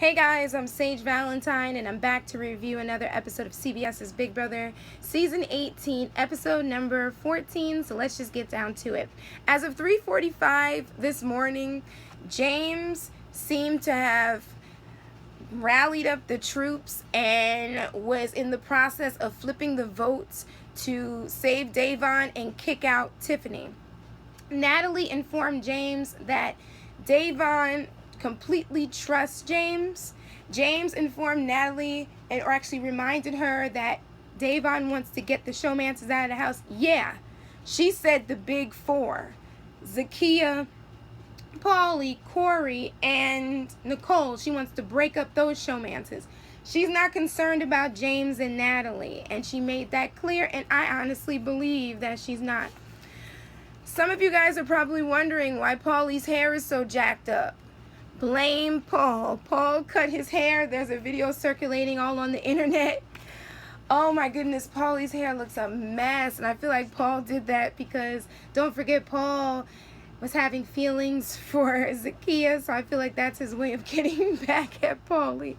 Hey guys, I'm Sage Valentine, and I'm back to review another episode of CBS's Big Brother, Season 18, episode number 14, so let's just get down to it. As of 3:45 this morning, James seemed to have rallied up the troops and was in the process of flipping the votes to save Davon and kick out Tiffany. Natalie informed James that Davon completely trusts James. James informed Natalie, or actually reminded her, that Davon wants to get the showmances out of the house. Yeah, she said the big four: Zakiya, Paulie, Corey, and Nicole. She wants to break up those showmances. She's not concerned about James and Natalie, and she made that clear, and I honestly believe that she's not. Some of you guys are probably wondering why Paulie's hair is so jacked up. Blame Paul. Paul cut his hair. There's a video circulating all on the internet. Oh my goodness, Paulie's hair looks a mess, and I feel like Paul did that because, don't forget, Paul was having feelings for Zakiya, so I feel like that's his way of getting back at Paulie.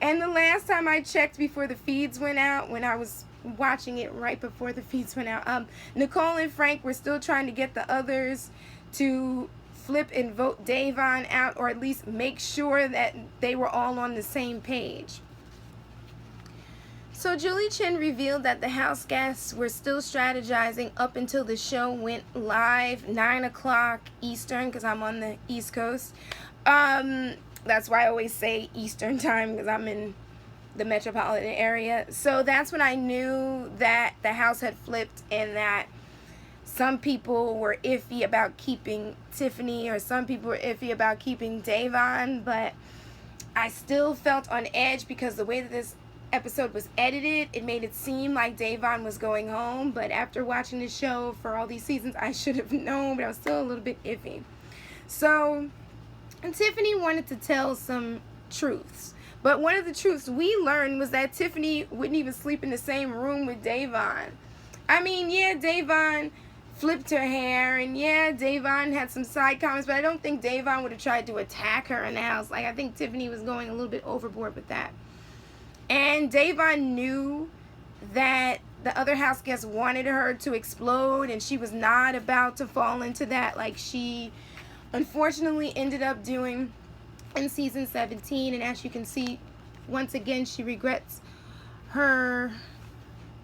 And the last time I checked before the feeds went out, when I was watching it right before the feeds went out, Nicole and Frank were still trying to get the others to flip and vote Davon out, or at least make sure that they were all on the same page. So Julie Chen revealed that the house guests were still strategizing up until the show went live, 9 o'clock Eastern, because I'm on the East Coast. That's why I always say Eastern time, because I'm in the metropolitan area. So that's when I knew that the house had flipped, and that some people were iffy about keeping Tiffany, or some people were iffy about keeping Davon, but I still felt on edge because the way that this episode was edited, it made it seem like Davon was going home. But after watching the show for all these seasons, I should have known, but I was still a little bit iffy. So, and Tiffany wanted to tell some truths. But one of the truths we learned was that Tiffany wouldn't even sleep in the same room with Davon. I mean, yeah, Davon flipped her hair, and yeah, Davon had some side comments, but I don't think Davon would have tried to attack her in the house. Like, I think Tiffany was going a little bit overboard with that. And Davon knew that the other house guests wanted her to explode, and she was not about to fall into that like she unfortunately ended up doing in season 17. And as you can see, once again, she regrets her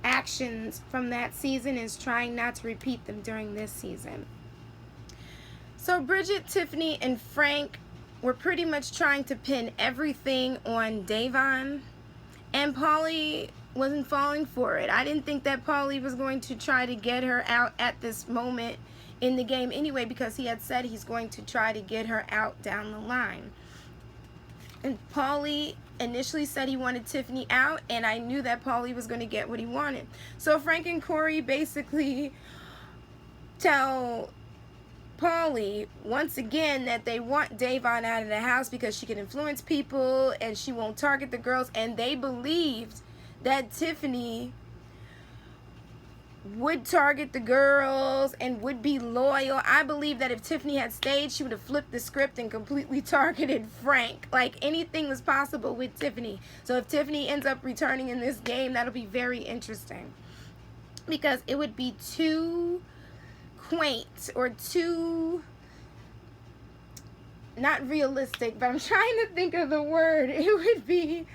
actions from that season, is trying not to repeat them during this season. So Bridget, Tiffany, and Frank were pretty much trying to pin everything on Davon, and Paulie wasn't falling for it. I didn't think that Paulie was going to try to get her out at this moment in the game anyway, because he had said he's going to try to get her out down the line. And Paulie initially said he wanted Tiffany out, and I knew that Paulie was going to get what he wanted. So Frank and Corey basically tell Paulie once again that they want Davon out of the house because she can influence people and she won't target the girls, and they believed that Tiffany would target the girls and would be loyal. I believe that if Tiffany had stayed, she would have flipped the script and completely targeted Frank. Like, anything was possible with Tiffany. So if Tiffany ends up returning in this game, that'll be very interesting, because it would be too quaint, or too, not realistic, but I'm trying to think of the word. It would be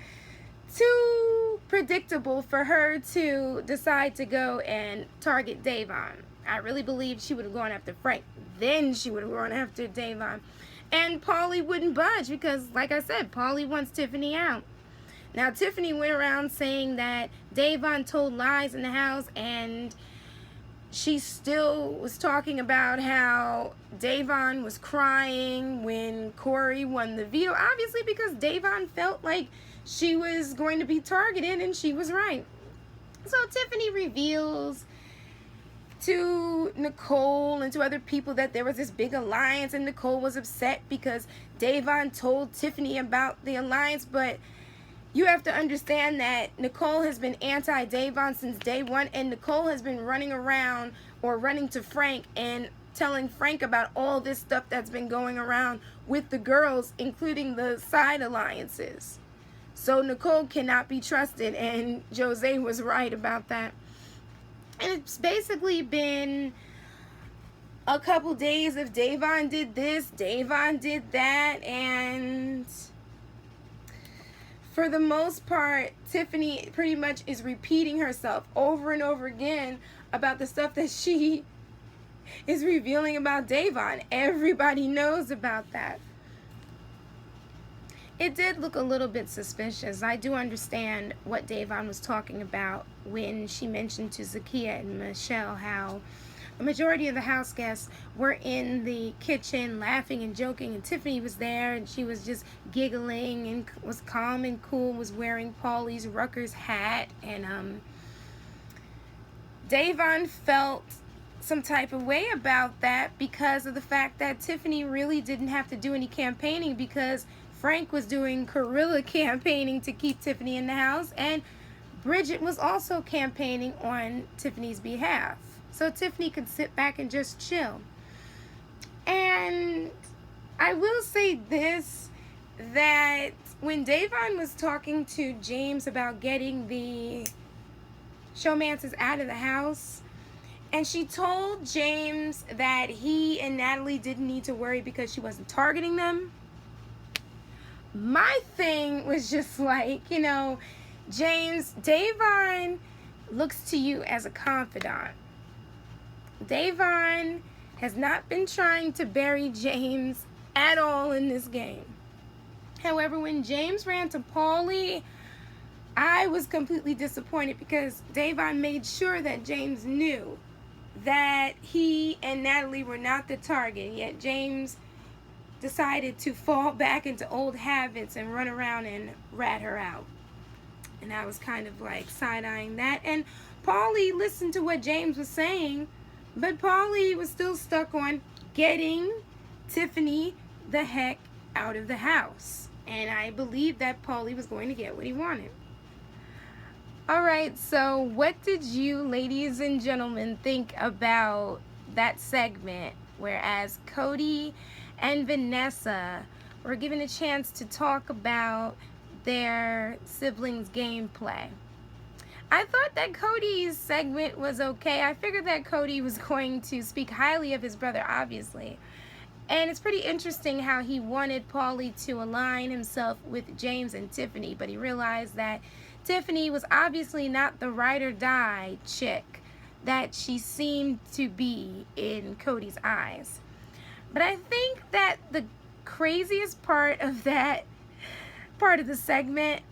too predictable for her to decide to go and target Davon. I really believe she would have gone after Frank. Then she would have gone after Davon. And Paulie wouldn't budge because, like I said, Paulie wants Tiffany out. Now, Tiffany went around saying that Davon told lies in the house, and she still was talking about how Davon was crying when Corey won the veto, obviously because Davon felt like she was going to be targeted, and she was right. So Tiffany reveals to Nicole and to other people that there was this big alliance, and Nicole was upset because Davon told Tiffany about the alliance. But you have to understand that Nicole has been anti-Davon since day one, and Nicole has been running around, or running to Frank, and telling Frank about all this stuff that's been going around with the girls, including the side alliances. So Nicole cannot be trusted, and Jose was right about that. And it's basically been a couple days of Davon did this, Davon did that, and for the most part, Tiffany pretty much is repeating herself over and over again about the stuff that she is revealing about Davon. Everybody knows about that. It did look a little bit suspicious. I do understand what Davon was talking about when she mentioned to Zakiya and Michelle how a majority of the house guests were in the kitchen laughing and joking, and Tiffany was there and she was just giggling and was calm and cool, was wearing Paulie's Rutgers hat, and Davon felt some type of way about that because of the fact that Tiffany really didn't have to do any campaigning because Frank was doing guerrilla campaigning to keep Tiffany in the house, and Bridget was also campaigning on Tiffany's behalf. So Tiffany could sit back and just chill. And I will say this, that when Davon was talking to James about getting the showmances out of the house, and she told James that he and Natalie didn't need to worry because she wasn't targeting them, my thing was just like, you know, James, Davon looks to you as a confidant. Davon has not been trying to bury James at all in this game. However, when James ran to Paulie, I was completely disappointed because Davon made sure that James knew that he and Natalie were not the target, yet James decided to fall back into old habits and run around and rat her out. And I was kind of like side-eyeing that. And Paulie listened to what James was saying, but Paulie was still stuck on getting Tiffany the heck out of the house. And I believed that Paulie was going to get what he wanted. Alright, so what did you, ladies and gentlemen, think about that segment whereas Cody and Vanessa were given a chance to talk about their siblings' gameplay? I thought that Cody's segment was okay. I figured that Cody was going to speak highly of his brother, obviously. And it's pretty interesting how he wanted Paulie to align himself with James and Tiffany, but he realized that Tiffany was obviously not the ride or die chick that she seemed to be in Cody's eyes. But I think that the craziest part of that part of the segment,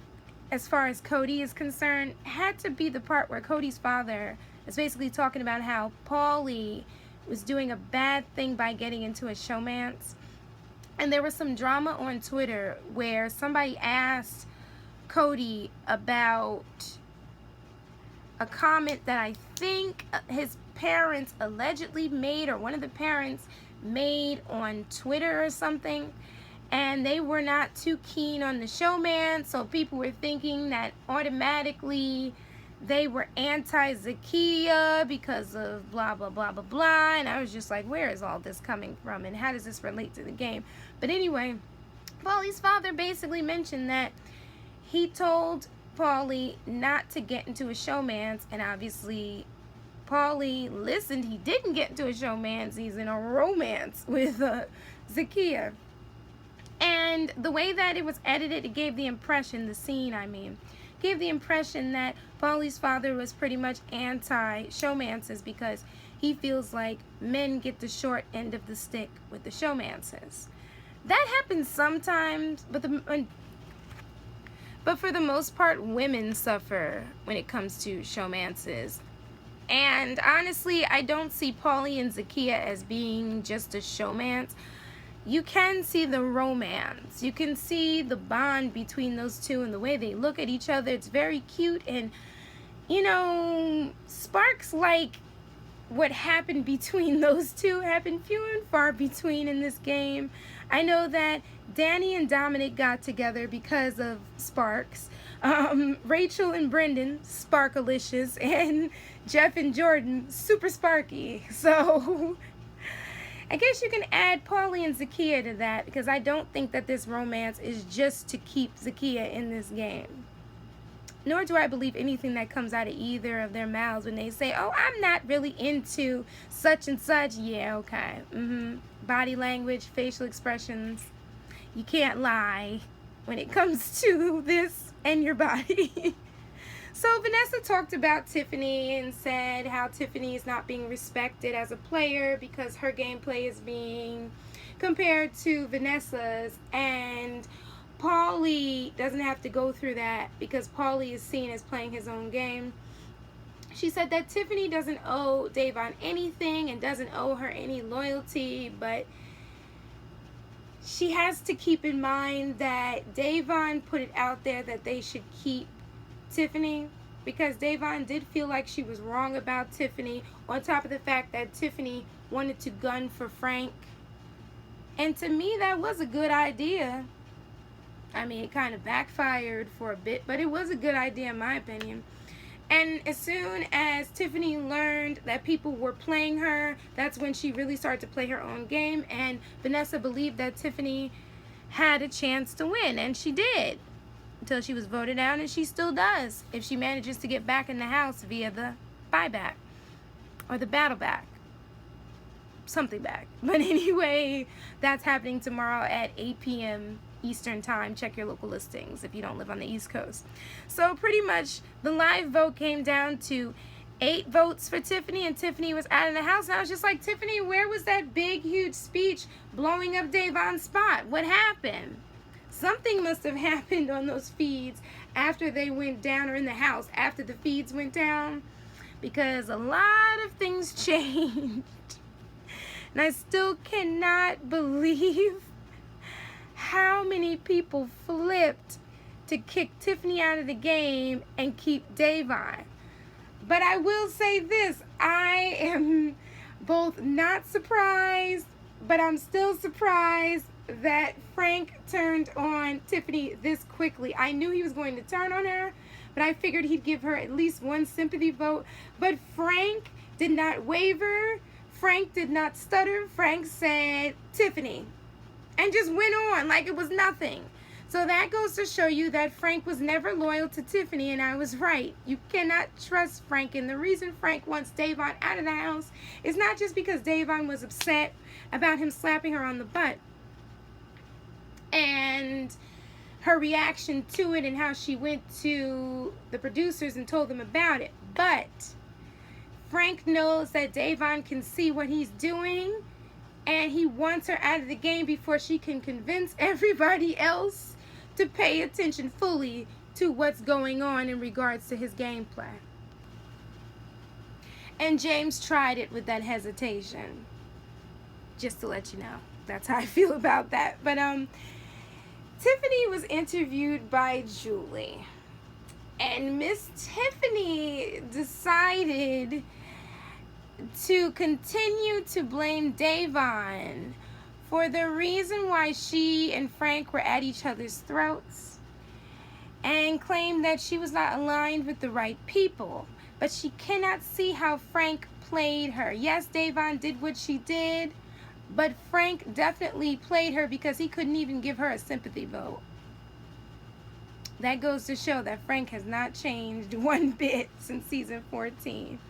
as far as Cody is concerned, had to be the part where Cody's father is basically talking about how Paulie was doing a bad thing by getting into a showmance. And there was some drama on Twitter where somebody asked Cody about a comment that I think his parents allegedly made, or one of the parents made on Twitter or something, and they were not too keen on the showman, so people were thinking that automatically they were anti-Zakiya because of blah blah blah blah blah. And I was just like, where is all this coming from and how does this relate to the game? But anyway, Paulie's father basically mentioned that he told Paulie not to get into a showmance, and obviously Paulie listened. He didn't get into a showmance. He's in a romance with Zakiya. And the way that it was edited, it gave the impression, the scene gave the impression that Paulie's father was pretty much anti-showmances because he feels like men get the short end of the stick with the showmances. That happens sometimes, but for the most part, women suffer when it comes to showmances. And honestly, I don't see Paulie and Zakiya as being just a showmance. You can see the romance. You can see the bond between those two and the way they look at each other. It's very cute. And, you know, sparks like what happened between those two happen few and far between in this game. I know that Danny and Dominic got together because of sparks. Rachel and Brendan, sparkalicious, and Jeff and Jordan, super sparky. So I guess you can add Paulie and Zakiya to that, because I don't think that this romance is just to keep Zakiya in this game. Nor do I believe anything that comes out of either of their mouths when they say, oh, I'm not really into such and such. Yeah, okay. Body language, facial expressions. You can't lie when it comes to this and your body. So Vanessa talked about Tiffany and said how Tiffany is not being respected as a player because her gameplay is being compared to Vanessa's, and Paulie doesn't have to go through that because Paulie is seen as playing his own game. She said that Tiffany doesn't owe Da'Vonne anything and doesn't owe her any loyalty, but she has to keep in mind that Da'Vonne put it out there that they should keep Tiffany, because Da'Vonne did feel like she was wrong about Tiffany, on top of the fact that Tiffany wanted to gun for Frank. And to me, that was a good idea. I mean, it kind of backfired for a bit, but it was a good idea in my opinion. And as soon as Tiffany learned that people were playing her, that's when she really started to play her own game, and Vanessa believed that Tiffany had a chance to win, and she did, until she was voted out, and she still does if she manages to get back in the house via the buyback or the battle back. Something back. But anyway, that's happening tomorrow at 8 p.m. Eastern time. Check your local listings if you don't live on the East Coast. So pretty much the live vote came down to 8 votes for Tiffany, and Tiffany was out of the house. And I was just like, Tiffany, where was that big, huge speech blowing up Da'Vonne's spot? What happened? Something must have happened on those feeds after they went down, or in the house after the feeds went down, because a lot of things changed. And I still cannot believe how many people flipped to kick Tiffany out of the game and keep Da'Vonne. But I will say this, I am both not surprised, but I'm still surprised that Frank turned on Tiffany this quickly. I knew he was going to turn on her, but I figured he'd give her at least one sympathy vote. But Frank did not waver. Frank did not stutter. Frank said Tiffany and just went on like it was nothing. So that goes to show you that Frank was never loyal to Tiffany, and I was right. You cannot trust Frank, and the reason Frank wants Da'Vonne out of the house is not just because Da'Vonne was upset about him slapping her on the butt and her reaction to it and how she went to the producers and told them about it, but Frank knows that Da'Vonne can see what he's doing, and he wants her out of the game before she can convince everybody else to pay attention fully to what's going on in regards to his gameplay. And James tried it with that hesitation. Just to let you know. That's how I feel about that. But Tiffany was interviewed by Julie. And Miss Tiffany decided to continue to blame Da'Vonne for the reason why she and Frank were at each other's throats, and claimed that she was not aligned with the right people. But she cannot see how Frank played her. Yes, Da'Vonne did what she did, but Frank definitely played her because he couldn't even give her a sympathy vote. That goes to show that Frank has not changed one bit since season 14.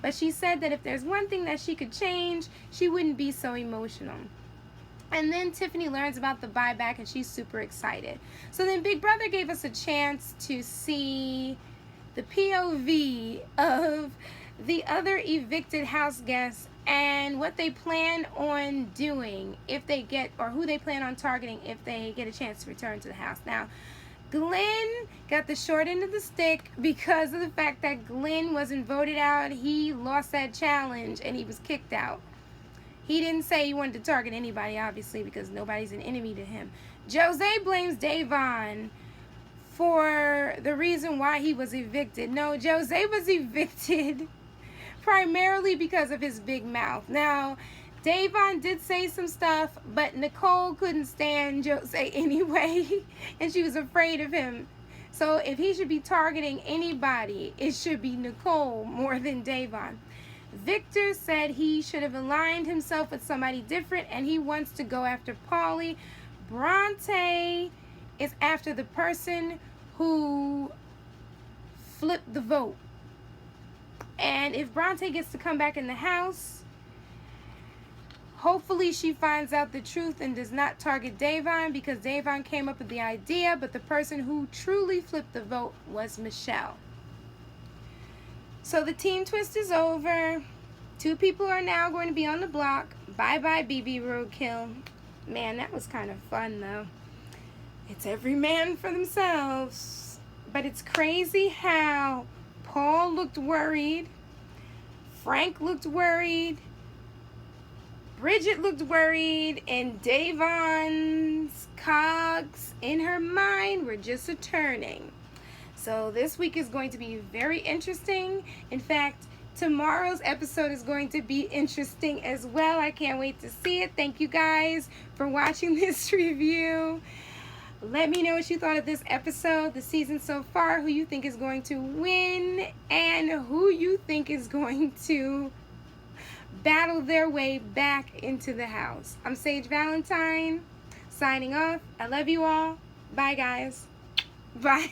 But she said that if there's one thing that she could change, she wouldn't be so emotional. And then Tiffany learns about the buyback, and she's super excited. So then Big Brother gave us a chance to see the POV of the other evicted house guests and what they plan on doing if they get, or who they plan on targeting if they get a chance to return to the house. Now, Glenn got the short end of the stick because of the fact that Glenn wasn't voted out. He lost that challenge and he was kicked out. He didn't say he wanted to target anybody, obviously, because nobody's an enemy to him. Jose blames Da'Vonne for the reason why he was evicted. No, Jose was evicted primarily because of his big mouth. Now, Da'Vonne did say some stuff, but Nicole couldn't stand Jose anyway, and she was afraid of him. So if he should be targeting anybody, it should be Nicole more than Da'Vonne. Victor said he should have aligned himself with somebody different, and he wants to go after Paulie. Bronte is after the person who flipped the vote. And if Bronte gets to come back in the house, hopefully she finds out the truth and does not target Davon, because Davon came up with the idea, but the person who truly flipped the vote was Michelle. So the team twist is over. 2 people are now going to be on the block. Bye-bye, BB Roadkill. Man, that was kind of fun, though. It's every man for themselves. But it's crazy how Paul looked worried. Frank looked worried. Bridget looked worried. And Davon's cogs in her mind were just a-turning. So this week is going to be very interesting. In fact, tomorrow's episode is going to be interesting as well. I can't wait to see it. Thank you guys for watching this review. Let me know what you thought of this episode, the season so far, who you think is going to win, and who you think is going to battle their way back into the house. I'm Sage Valentine, signing off. I love you all. Bye, guys. Bye.